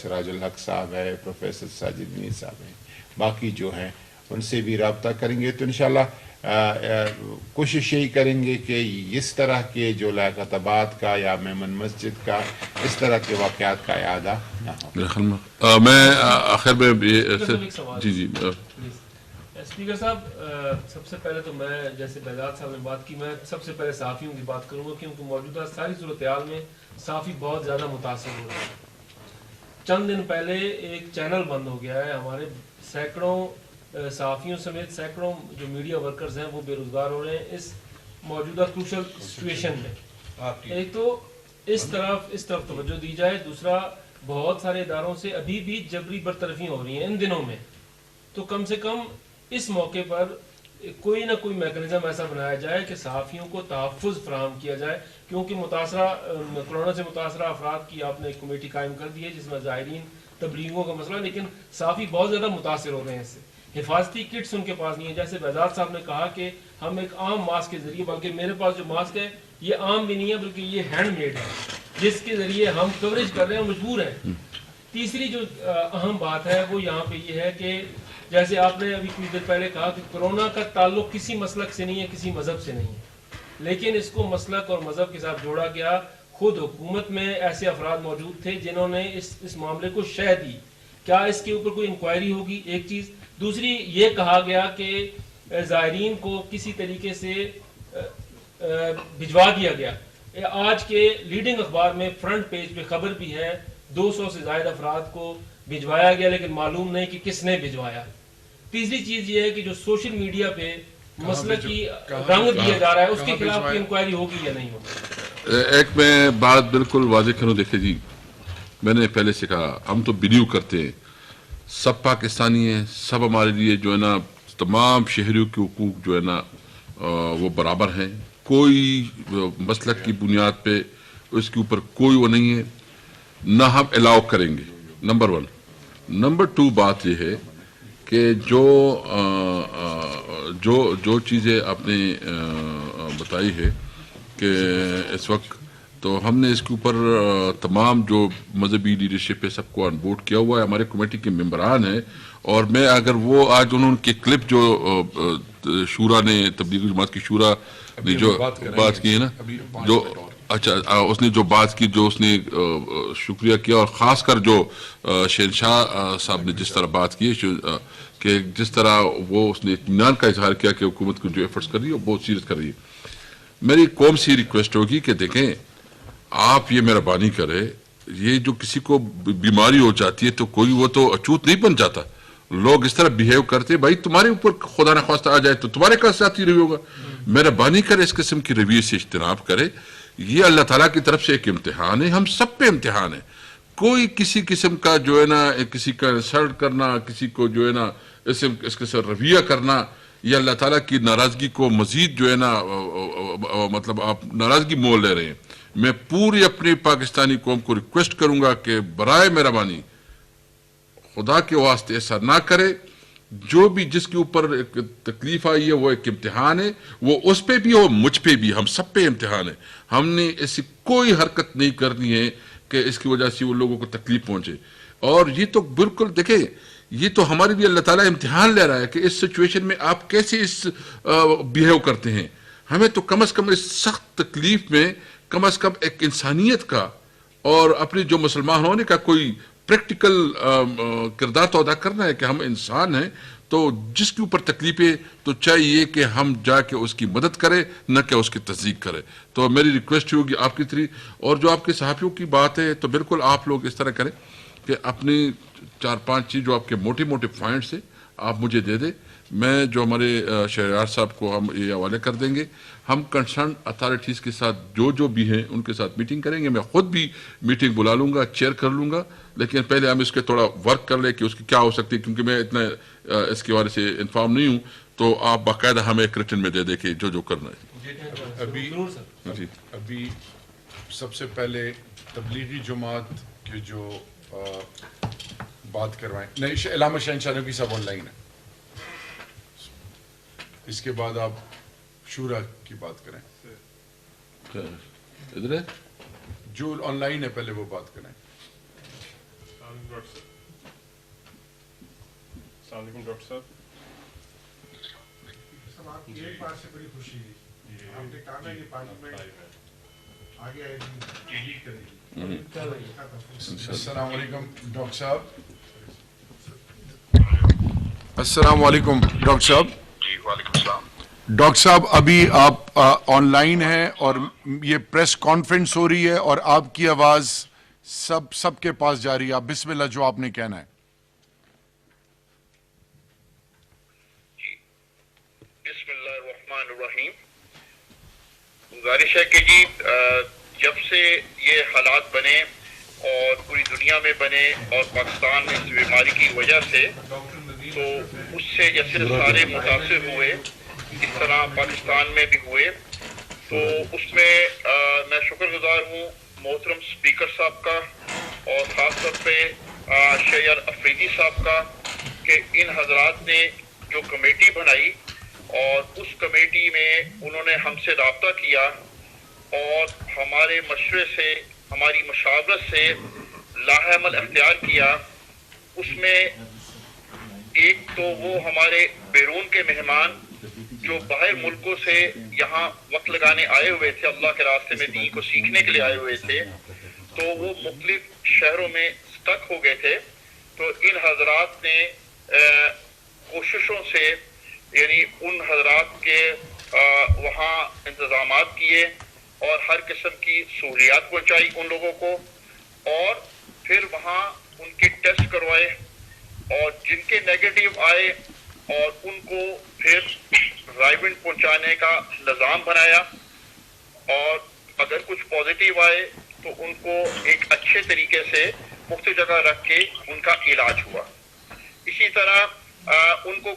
سراج الحق صاحب ہے، پروفیسر ساجد منیر صاحب ہیں، باقی جو ہیں ان سے بھی رابطہ کریں گے، تو انشاءاللہ کوشش یہی کریں گے کہ اس طرح کے جو لیاقت آباد کا یا میمن مسجد کا اس طرح کے واقعات کا اعادہ نہ ہو۔ میرے خیال میں میں آخر میں جی اسپیکر صاحب، سب سے پہلے تو میں جیسے بہزاد صاحب نے بات کی، میں سب سے پہلے صحافیوں کی بات کروں گا، کیونکہ موجودہ ساری صورتحال میں صحافی بہت زیادہ متاثر ہو رہے ہیں۔ چند دن پہلے ایک چینل بند ہو گیا ہے، ہمارے سینکڑوں صحافیوں سمیت سینکڑوں جو میڈیا ورکرز ہیں وہ بے روزگار ہو رہے ہیں اس موجودہ کروشل سچویشن میں۔ ایک تو اس طرف توجہ دی جائے، دوسرا بہت سارے اداروں سے ابھی بھی جبری برطرفی ہو رہی ہیں ان دنوں میں، تو کم سے کم اس موقع پر کوئی نہ کوئی میکنزم ایسا بنایا جائے کہ صحافیوں کو تحفظ فراہم کیا جائے، کیونکہ کرونا سے متاثرہ افراد کی آپ نے ایک کمیٹی قائم کر دی ہے جس میں زائرین تبلیغوں کا مسئلہ، لیکن صحافی بہت زیادہ متاثر ہو رہے ہیں اس سے۔ حفاظتی کٹس ان کے پاس نہیں ہے، جیسے بہزاد صاحب نے کہا کہ ہم ایک عام ماسک کے ذریعے، بلکہ میرے پاس جو ماسک ہے یہ عام بھی نہیں ہے بلکہ یہ ہینڈ میڈ ہے، جس کے ذریعے ہم کوریج کر رہے ہیں، مجبور ہیں۔ تیسری جو اہم بات ہے وہ یہاں پہ یہ ہے کہ جیسے آپ نے ابھی کچھ دیر پہلے کہا کہ کرونا کا تعلق کسی مسلک سے نہیں ہے، کسی مذہب سے نہیں ہے، لیکن اس کو مسلک اور مذہب کے ساتھ جوڑا گیا۔ خود حکومت میں ایسے افراد موجود تھے جنہوں نے اس معاملے کو شہ دی، کیا اس کے اوپر کوئی انکوائری ہوگی؟ ایک چیز۔ دوسری یہ کہا گیا کہ زائرین کو کسی طریقے سے بھجوا دیا گیا۔ آج کے لیڈنگ اخبار میں فرنٹ پیج پہ خبر بھی ہے 200 سے زائد افراد کو بھجوایا گیا، لیکن معلوم نہیں کہ کس نے بھجوایا۔ تیسری چیز یہ ہے کہ جو سوشل میڈیا پہ مسئلہ کی رنگ دیا جا رہا ہے اس کے خلاف کوئی انکوائری ہوگی یا نہیں ہوگی؟ ایک میں بات بالکل واضح کروں، دیکھیں جی، میں نے پہلے سے کہا ہم تو بلیو کرتے ہیں، سب پاکستانی ہیں، سب ہمارے لیے جو ہے نا تمام شہریوں کے حقوق جو ہے نا وہ برابر ہیں، کوئی مسلک کی بنیاد پہ اس کے اوپر کوئی وہ نہیں ہے، نہ ہم الاؤ کریں گے، نمبر 1۔ نمبر 2 بات یہ ہے کہ جو چیزیں آپ نے بتائی ہے کہ اس وقت تو ہم نے اس کے اوپر تمام جو مذہبی لیڈرشپ ہے سب کو آن بورڈ کیا ہوا ہے، ہمارے کمیٹی کے ممبران ہیں، اور میں اگر وہ آج انہوں کی کلپ جو شورا نے، تبلیغی جماعت کی شورا نے جو بات کی ہے نا، جو اچھا اس نے جو بات کی، جو اس نے شکریہ کیا، اور خاص کر جو شہنشاہ صاحب نے جس طرح بات کی کہ جس طرح وہ اس نے اطمینان کا اظہار کیا کہ حکومت کو جو ایفرٹس کر رہی ہے وہ بہت سیریس کر رہی ہے۔ میری قوم سے ریکویسٹ ہوگی کہ دیکھیں آپ یہ مہربانی کرے، یہ جو کسی کو بیماری ہو جاتی ہے تو کوئی وہ تو اچوت نہیں بن جاتا، لوگ اس طرح بیہیو کرتے، بھائی تمہارے اوپر خدا نخواستہ آ جائے تو تمہارے کا ساتھ ہی رہی ہوگا، مہربانی کرے اس قسم کی رویے سے اجتناب کرے۔ یہ اللہ تعالیٰ کی طرف سے ایک امتحان ہے، ہم سب پہ امتحان ہے، کوئی کسی قسم کا جو ہے نا کسی کا انسلٹ کرنا، کسی کو جو ہے نا اس کے ساتھ رویہ کرنا، یہ اللہ تعالیٰ کی ناراضگی کو مزید جو ہے نا مطلب آپ ناراضگی مول لے رہے ہیں۔ میں پوری اپنی پاکستانی قوم کو ریکویسٹ کروں گا کہ برائے مہربانی خدا کے واسطے ایسا نہ کرے، جو بھی جس کے اوپر تکلیف آئی ہے وہ ایک امتحان ہے، وہ اس پہ بھی ہو، مجھ پہ بھی، ہم سب پہ امتحان ہے۔ ہم نے ایسی کوئی حرکت نہیں کرنی ہے کہ اس کی وجہ سے وہ لوگوں کو تکلیف پہنچے۔ اور یہ تو بالکل دیکھیں یہ تو ہمارے لیے اللہ تعالیٰ امتحان لے رہا ہے کہ اس سچویشن میں آپ کیسے بیہیو کرتے ہیں. ہمیں تو کم از کم اس سخت تکلیف میں کم از کم ایک انسانیت کا اور اپنے جو مسلمان ہونے کا کوئی پریکٹیکل کردار تو ادا کرنا ہے کہ ہم انسان ہیں. تو جس کے اوپر تکلیفیں تو چاہیے کہ ہم جا کے اس کی مدد کریں نہ کہ اس کی تصدیق کریں. تو میری ریکویسٹ ہوگی آپ کی طرح, اور جو آپ کے صحافیوں کی بات ہے تو بالکل آپ لوگ اس طرح کریں کہ اپنی 4-5 چیز جو آپ کے موٹے موٹے پوائنٹس ہیں آپ مجھے دے دیں. میں جو ہمارے شہریار صاحب کو ہم یہ حوالے کر دیں گے. ہم کنسرن اتھارٹیز کے ساتھ جو بھی ہیں ان کے ساتھ میٹنگ کریں گے. میں خود بھی میٹنگ بلا لوں گا, چیئر کر لوں گا, لیکن پہلے ہم اس کے تھوڑا ورک کر لیں کہ اس کی کیا ہو سکتی ہے, کیونکہ میں اتنا اس کے بارے سے انفارم نہیں ہوں. تو آپ باقاعدہ ہمیں ایک ریٹن میں دے دیں کہ جو کرنا ہے. ابھی سب سے پہلے تبلیغی جماعت کے جو بات کروائیں, نہیں علامہ شہنشاہ نقوی صاحب آن لائن ہے, اس کے بعد آپ شورا کی بات کریں. ادھر ہے جو آن لائن ہے پہلے وہ بات کریں. السلام علیکم ڈاکٹر صاحب. آپ کی ایک بات سے بڑی خوشی ہے, آپ نے کہا نا یہ پارلیمنٹ آگے آئے گی کرے گی. السلام علیکم ڈاکٹر صاحب. السلام علیکم ڈاکٹر صاحب. جی وعلیکم السلام. ڈاکٹر صاحب ابھی آپ آن لائن ہیں اور یہ پریس کانفرنس ہو رہی ہے اور آپ کی آواز سب کے پاس جا رہی ہے. آپ بسم اللہ جو آپ نے کہنا ہے. بسم اللہ الرحمن الرحیم. گزارش ہے کہ جی جب سے یہ حالات بنے اور پوری دنیا میں بنے اور پاکستان میں اس بیماری کی وجہ سے, تو اس سے جیسے سارے متاثر ہوئے اس طرح پاکستان میں بھی ہوئے. تو اس میں میں شکر گزار ہوں محترم اسپیکر صاحب کا اور خاص طور پہ شہریار افریدی صاحب کا کہ ان حضرات نے جو کمیٹی بنائی اور اس کمیٹی میں انہوں نے ہم سے رابطہ کیا اور ہمارے مشورے سے, ہماری مشاورت سے لاہ عمل اختیار کیا. اس میں ایک تو وہ ہمارے بیرون کے مہمان جو باہر ملکوں سے یہاں وقت لگانے آئے ہوئے تھے, اللہ کے راستے میں دین کو سیکھنے کے لیے آئے ہوئے تھے, تو وہ مختلف شہروں میں سٹک ہو گئے تھے. تو ان حضرات نے کوششوں سے یعنی ان حضرات کے وہاں انتظامات کیے اور ہر قسم کی سہولیات پہنچائی ان لوگوں کو, اور پھر وہاں ان کے ٹیسٹ کروائے اور جن کے نیگیٹو آئے اور ان کو پھر رائبن پہنچانے کا نظام بنایا, اور اگر کچھ پازیٹیو آئے تو ان کو ایک اچھے طریقے سے مختلف جگہ رکھ کے ان کا علاج ہوا. اسی طرح ان کو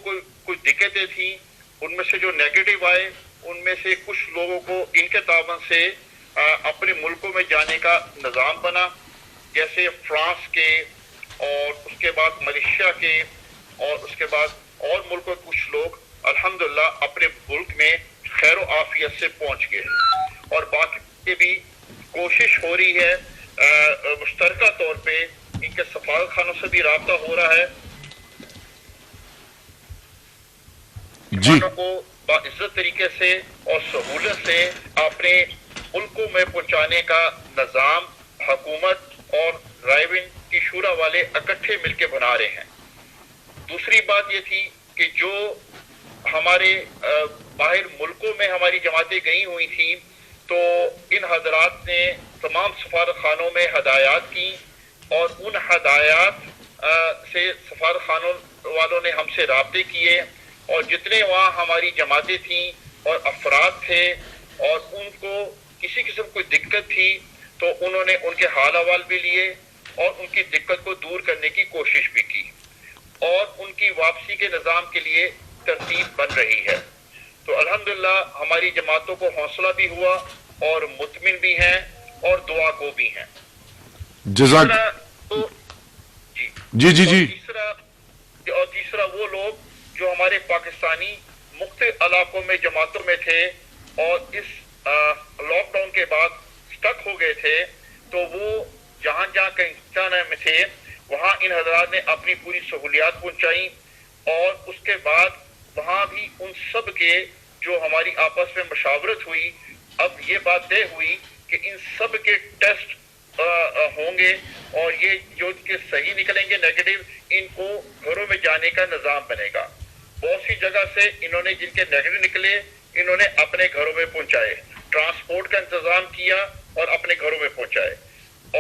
کچھ دقتیں تھیں, ان میں سے جو نیگیٹو آئے ان میں سے کچھ لوگوں کو ان کے تعاون سے اپنے ملکوں میں جانے کا نظام بنا, جیسے فرانس کے اور اس کے بعد ملیشیا کے اور اس کے بعد اور ملکوں کے کچھ لوگ الحمدللہ اپنے ملک میں خیر و عافیت سے پہنچ گئے. اور باقی بھی کوشش ہو رہی ہے مشترکہ طور پہ, ان کے سفارت خانوں سے بھی رابطہ ہو رہا ہے کو باعزت طریقے سے اور سہولت سے اپنے ملکوں میں پہنچانے کا نظام حکومت اور رائبن کی شورا والے اکٹھے مل کے بنا رہے ہیں. دوسری بات یہ تھی کہ جو ہمارے باہر ملکوں میں ہماری جماعتیں گئی ہوئی تھیں, تو ان حضرات نے تمام سفارت خانوں میں ہدایات کی اور ان ہدایات سے سفارت خانوں والوں نے ہم سے رابطے کیے, اور جتنے وہاں ہماری جماعتیں تھیں اور افراد تھے اور ان کو کسی قسم کوئی دقت تھی تو انہوں نے ان کے حال احوال بھی لیے اور ان کی دقت کو دور کرنے کی کوشش بھی کی, اور ان کی واپسی کے نظام کے لیے ترتیب بن رہی ہے. تو الحمدللہ ہماری جماعتوں کو حوصلہ بھی ہوا اور مطمئن بھی ہیں اور دعا کو بھی ہیں. جزاک جی. اور تیسرا وہ لوگ جو ہمارے پاکستانی مختلف علاقوں میں جماعتوں میں تھے اور اس لاک ڈاؤن کے بعد سٹک ہو گئے تھے, تو وہ جہاں کہیں میں تھے وہاں ان حضرات نے اپنی پوری سہولیات پہنچائیں، اور اس کے بعد وہاں بھی ان سب کے جو ہماری آپس میں مشاورت ہوئی، اب یہ بات طے ہوئی کہ ان سب کے ٹیسٹ ہوں گے، اور یہ جو کہ صحیح نکلیں گے نیگیٹو، ان کو گھروں میں جانے کا نظام بنے گا۔ بہت سی جگہ سے انہوں نے جن کے نیگیٹو نکلے انہوں نے اپنے گھروں میں پہنچائے، ٹرانسپورٹ کا انتظام کیا اور اپنے گھروں میں پہنچائے،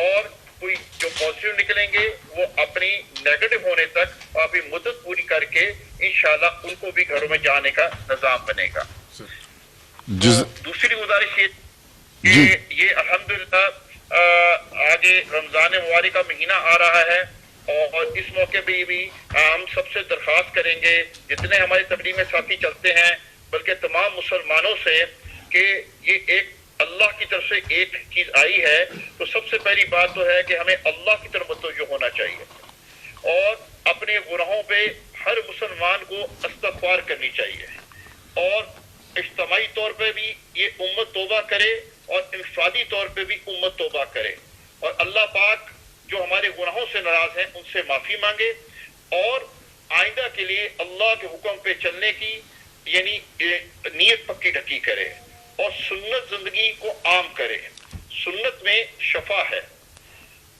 اور کوئی جو پازیٹیو نکلیں گے وہ اپنی نیگیٹو ہونے تک اپنی مدت پوری کر کے انشاءاللہ ان کو بھی گھروں میں جانے کا نظام بنے گا۔ دوسری گزارش یہ کہ یہ الحمدللہ آگے رمضان مبارک کا مہینہ آ رہا ہے، اور اس موقع پہ بھی ہم سب سے درخواست کریں گے جتنے ہمارے تبلیغ میں ساتھی چلتے ہیں، بلکہ تمام مسلمانوں سے، کہ یہ ایک اللہ کی طرف سے ایک چیز آئی ہے، تو سب سے پہلی بات تو ہے کہ ہمیں اللہ کی طرف متوجہ ہونا چاہیے، اور اپنے گناہوں پہ ہر مسلمان کو استغفار کرنی چاہیے، اور اجتماعی طور پہ بھی یہ امت توبہ کرے اور انفرادی طور پہ بھی امت توبہ کرے، اور اللہ پاک جو ہمارے گناہوں سے ناراض ہیں ان سے معافی مانگے، اور آئندہ کے لیے اللہ کے حکم پہ چلنے کی یعنی نیت پکی ڈکی کرے، اور سنت زندگی کو عام کرے۔ سنت میں شفا ہے،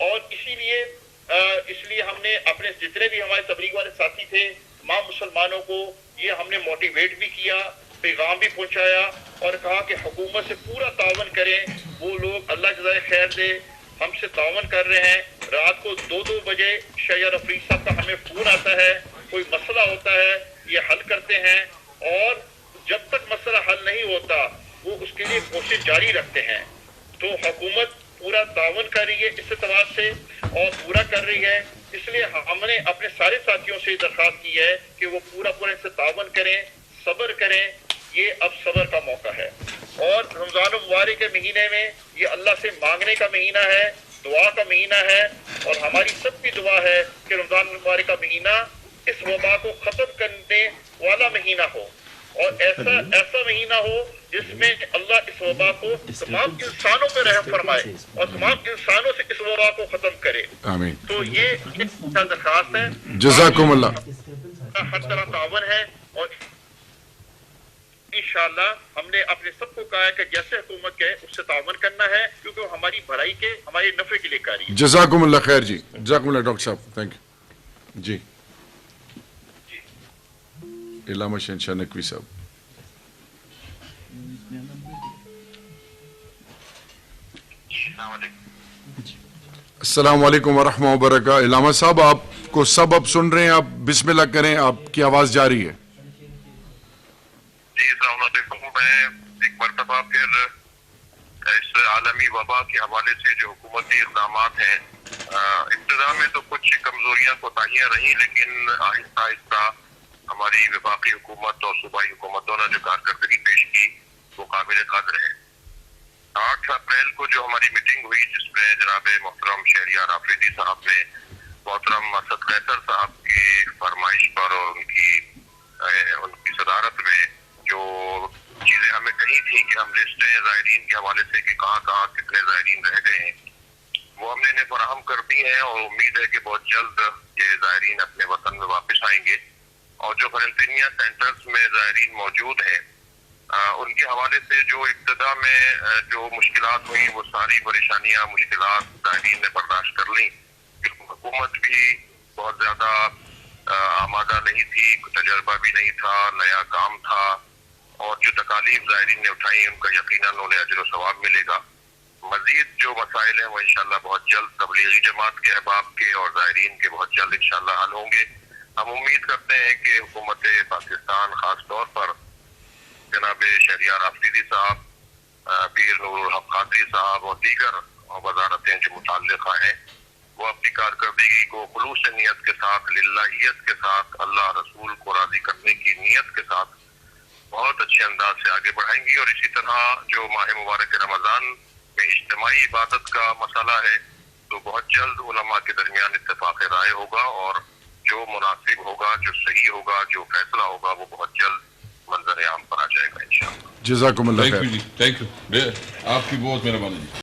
اور اسی لیے ہم نے اپنے جتنے بھی ہمارے تبلیغ والے ساتھی تھے تمام مسلمانوں کو یہ ہم نے موٹیویٹ بھی کیا، پیغام بھی پہنچایا، اور کہا کہ حکومت سے پورا تعاون کریں۔ وہ لوگ اللہ جزائے خیر دے ہم سے تعاون کر رہے ہیں، رات کو 2 بجے شیخ رفیق صاحب کا ہمیں فون آتا ہے، کوئی مسئلہ ہوتا ہے یہ حل کرتے ہیں، اور جب تک مسئلہ حل نہیں ہوتا وہ اس کے لیے کوشش جاری رکھتے ہیں۔ تو حکومت پورا تعاون کر رہی ہے اس اعتبار سے، اور پورا کر رہی ہے، اس لیے ہم نے اپنے سارے ساتھیوں سے درخواست کی ہے کہ وہ پورا ان سے تعاون کریں، صبر کریں۔ یہ اب صبر کا موقع ہے، اور رمضان المبارک کے مہینے میں یہ اللہ سے مانگنے کا مہینہ ہے، دعا کا مہینہ ہے، اور ہماری سب کی دعا ہے کہ رمضان المبارک کا مہینہ اس وبا کو ختم کرنے والا مہینہ ہو، اور ایسا مہینہ ہو جس میں اللہ اس وبا کو تمام انسانوں پہ رحم فرمائے اور تمام انسانوں سے اس وبا کو ختم کرے۔ آمین۔ تو یہ درخواست ہے، جزاکم اللہ۔ ہر طرح تعاون ہے، اور انشاءاللہ ہم نے اپنے سب کو کہا ہے کہ جیسے حکومت کہے اس سے تعاون کرنا ہے، کیونکہ وہ ہماری بھلائی کے ہمارے نفع کے لیے کاری ہے۔ جزاکم اللہ خیر جی، جزاکم اللہ ڈاکٹر صاحب، تھینک یو جی۔ علامہ شہنشاہ نقوی صاحب۔ السلام علیکم ورحمہ اللہ وبرکاتہ۔ علامہ صاحب آپ کو سب اب سن رہے ہیں، آپ بسم اللہ کریں، آپ کی آواز جاری ہے۔ جی السلام علیکم۔ میں ایک مرتبہ پھر اس عالمی وبا کے حوالے سے جو حکومتی اقدامات ہیں، ابتدا میں تو کچھ کمزوریاں کوتاہیاں رہیں، لیکن آہستہ آہستہ ہماری وفاقی حکومت اور صوبائی حکومتوں نے جو کارکردگی پیش کی وہ قابل قدر ہے۔ 8 اپریل کو جو ہماری میٹنگ ہوئی جس میں جناب محترم شہریار آفریدی صاحب نے محترم اسد قیصر صاحب کی فرمائش پر اور ان کی صدارت میں جو چیزیں ہمیں کہی تھی کہ ہم لسٹیں زائرین کے حوالے سے کہ کہاں کہاں کتنے زائرین رہ گئے ہیں وہ ہم نے انہیں فراہم کر دی ہیں، اور امید ہے کہ بہت جلد یہ زائرین اپنے وطن میں واپس آئیں گے، اور جو قرنطینیہ سینٹرز میں زائرین موجود ہیں ان کے حوالے سے جو ابتدا میں جو مشکلات ہوئی وہ ساری پریشانیاں مشکلات زائرین نے برداشت کر لیں، حکومت بھی بہت زیادہ آمادہ نہیں تھی، تجربہ بھی نہیں تھا، نیا کام تھا، اور جو تکالیف زائرین نے اٹھائی ان کا یقیناً انہیں اجر و ثواب ملے گا۔ مزید جو مسائل ہیں وہ انشاءاللہ بہت جلد تبلیغی جماعت کے احباب کے اور زائرین کے بہت جلد انشاءاللہ حل ہوں گے۔ ہم امید کرتے ہیں کہ حکومت پاکستان خاص طور پر جناب شہریار آفریدی صاحب، پیر نور الحق قادری صاحب اور دیگر وزارتیں جو متعلقہ ہیں وہ اپنی کارکردگی کو خلوص نیت کے ساتھ، للہیت کے ساتھ، اللہ رسول کو راضی کرنے کی نیت کے ساتھ بہت اچھے انداز سے آگے بڑھائیں گی۔ اور اسی طرح جو ماہ مبارک رمضان میں اجتماعی عبادت کا مسئلہ ہے تو بہت جلد علماء کے درمیان اتفاق رائے ہوگا، اور جو مناسب ہوگا، جو صحیح ہوگا، جو فیصلہ ہوگا وہ بہت جلد منظر عام پر آ جائے گا انشاءاللہ۔ جزاکم اللہ خیر۔ تھینک یو جی، تھینک یو، آپ کی بہت مہربانی۔